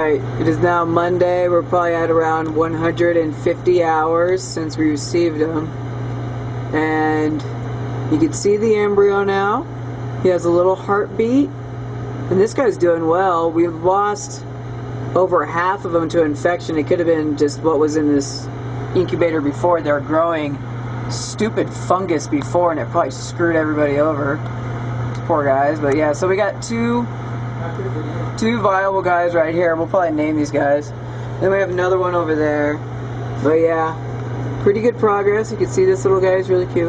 Alright, it is now Monday. We're probably at around 150 hours since we received him. And you can see the embryo now. He has a little heartbeat. And this guy's doing well. We've lost over half of them to infection. It could have been just what was in this incubator before. They were growing stupid fungus before, and it probably screwed everybody over. Poor guys. But yeah, so we got two viable guys right here. We'll probably name these guys. Then we have another one over there. But yeah, pretty good progress. You can see this little guy is really cute.